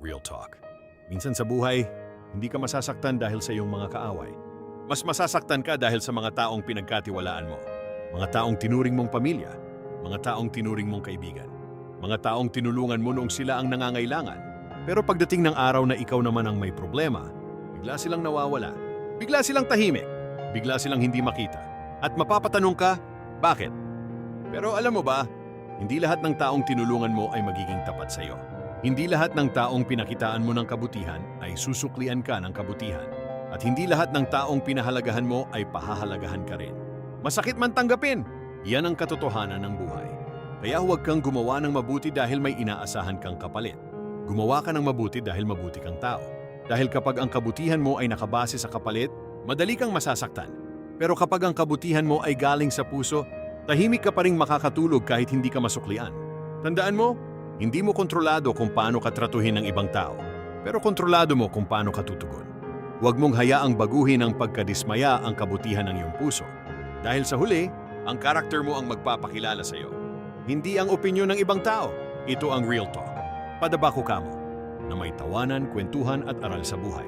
Real talk. Minsan sa buhay, hindi ka masasaktan dahil sa iyong mga kaaway. Mas masasaktan ka dahil sa mga taong pinagkatiwalaan mo. Mga taong tinuring mong pamilya. Mga taong tinuring mong kaibigan. Mga taong tinulungan mo noong sila ang nangangailangan. Pero pagdating ng araw na ikaw naman ang may problema, bigla silang nawawala. Bigla silang tahimik. Bigla silang hindi makita. At mapapatanong ka, bakit? Pero alam mo ba, hindi lahat ng taong tinulungan mo ay magiging tapat sa iyo. Hindi lahat ng taong pinakitaan mo ng kabutihan ay susuklian ka ng kabutihan. At hindi lahat ng taong pinahalagahan mo ay pahahalagahan ka rin. Masakit man tanggapin, yan ang katotohanan ng buhay. Kaya huwag kang gumawa ng mabuti dahil may inaasahan kang kapalit. Gumawa ka ng mabuti dahil mabuti kang tao. Dahil kapag ang kabutihan mo ay nakabase sa kapalit, madali kang masasaktan. Pero kapag ang kabutihan mo ay galing sa puso, tahimik ka pa rin makakatulog kahit hindi ka masuklian. Tandaan mo, hindi mo kontrolado kung paano ka tratuhin ng ibang tao, pero kontrolado mo kung paano ka tutugon. Huwag mong hayaang baguhin ng pagkadismaya ang kabutihan ng iyong puso. Dahil sa huli, ang karakter mo ang magpapakilala sa iyo. Hindi ang opinyon ng ibang tao. Ito ang real talk. Padabako kamo, na may tawanan, kwentuhan at aral sa buhay.